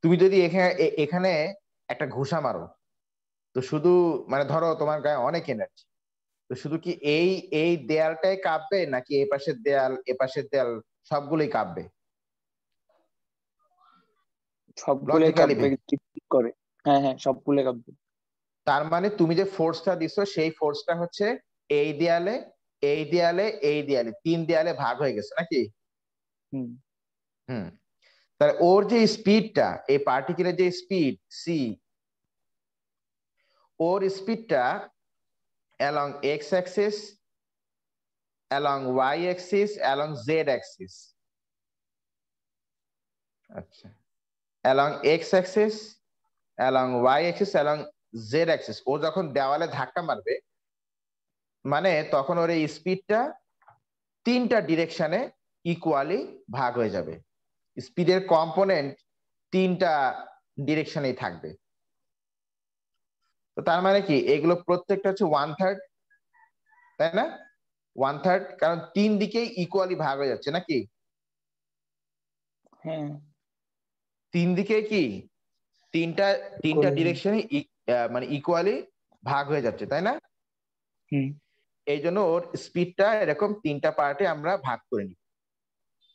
তুমি যদি এখানে একটা ঘুষা মারো, তো শুধু মানে ধরো তোমার গায়ে অনেক এনার্জি, তো শুধু কি এই এই দেয়ালটাই কাঁপবে নাকি এ পাশের দেয়াল এ পাশের দেয়াল সবগুলোই কাঁপবে? সবগুলোই লজিক্যালি কাঁপবে, টিক টিক করে। হ্যাঁ হ্যাঁ, সবগুলোই কাঁপবে। তার মানে তুমি যে ফোর্সটা দিছো সেই ফোর্সটা হচ্ছে এই দেয়ালে এই দেয়ালে এই দেয়ালে 3 দেয়ালে ভাগ হয়ে গেছে নাকি? হুম। হুম। তাহলে ওর যে স্পিডটা, এই পার্টিকেলের যে স্পিড সি, ওর স্পিডটা along X axis, along Y axis, along Z axis. আচ্ছা, along X axis, along Y axis, along Z axis. ও যখন দেওয়ালে ধাক্কা মারবে মানে তখন ওর এই স্পিডটা 3টা ডিরেকশনে ইকুয়ালি ভাগ হয়ে যাবে। স্পিডের কম্পোনেন্ট 3টা ডিরেকশনেই থাকবে। তো তার মানে কি এগুলো প্রত্যেকটা হচ্ছে 1/3, তাই না? 1/3, কারণ 3 দিকেই ইকুয়ালি ভাগ হয়ে যাচ্ছে নাকি? হ্যাঁ, 3 দিকে কি তিনটা তিনটা করে। ডিরেকশনে মানে ইকুয়ালি ভাগ হয়ে যাচ্ছে, তাই না? হুম। এই জন্য ওর স্পিডটা এরকম 3টা পার্টে আমরা ভাগ করে নিই,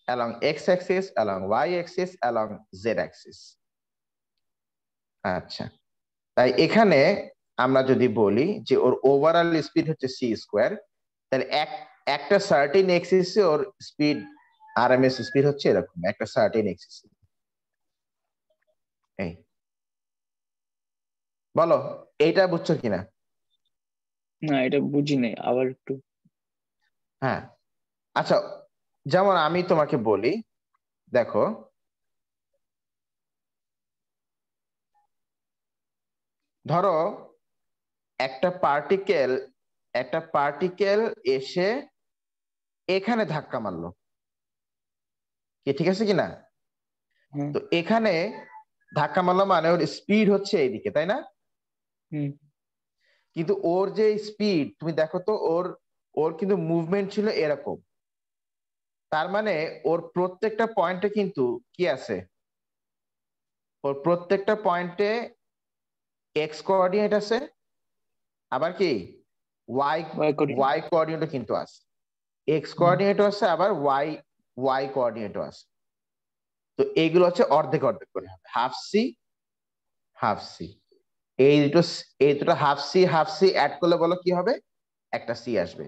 along X axis, along Y axis, along Z axis. আচ্ছা, তাই এখানে আমরা যদি বলি যে ওর ওভারঅল স্পিড হচ্ছে সি স্কোয়ার, তাহলে একটা সার্টেন এক্সিসে ওর স্পিড আরএমএস স্পিড হচ্ছে এরকম একটা সার্টেন এক্সিস। এই বলো এইটা বুঝছো কিনা? না, এটা বুঝি নাই, আবার একটু। হ্যাঁ, আচ্ছা, যেমন আমি তোমাকে বলি, দেখো ধরো একটা পার্টিকেল এসে এখানে ধাক্কা মারলো, কি ঠিক আছে কিনা? হ্যাঁ। তো এখানে ধাক্কা মারলো মানে ওর স্পিড হচ্ছে এইদিকে, তাই না? হুম। কিন্তু ওর যে স্পিড তুমি দেখো তো, ওর ওর কিন্তু মুভমেন্ট ছিল এরকম। তার মানে ওর প্রত্যেকটা পয়েন্টে কিন্তু কি আছে, ওর প্রত্যেকটা পয়েন্টে এক্স কোঅর্ডিনেট আছে, আবার কি ওয়াই ওয়াই করি। ওয়াই কোঅর্ডিনেটও কিন্তু আছে, এক্স হুম। কোঅর্ডিনেটও আছে, আবার ওয়াই ওয়াই কোঅর্ডিনেটও আছে। তো এইগুলো হচ্ছে অর্ধেক অর্ধেক করে হবে, হাফ সি হাফ সি। এই দুটো half C half C add করলে বলো কি হবে? একটা সি আসবে।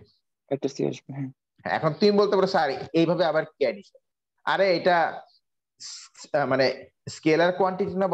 একটা সি আসবে, হ্যাঁ। হ্যাঁ, এখন তুমি বলতে পারো স্যার এইভাবে আবার কি অ্যাডিশন? আরে এটা মানে স্কেলার কোয়ান্টিটি না?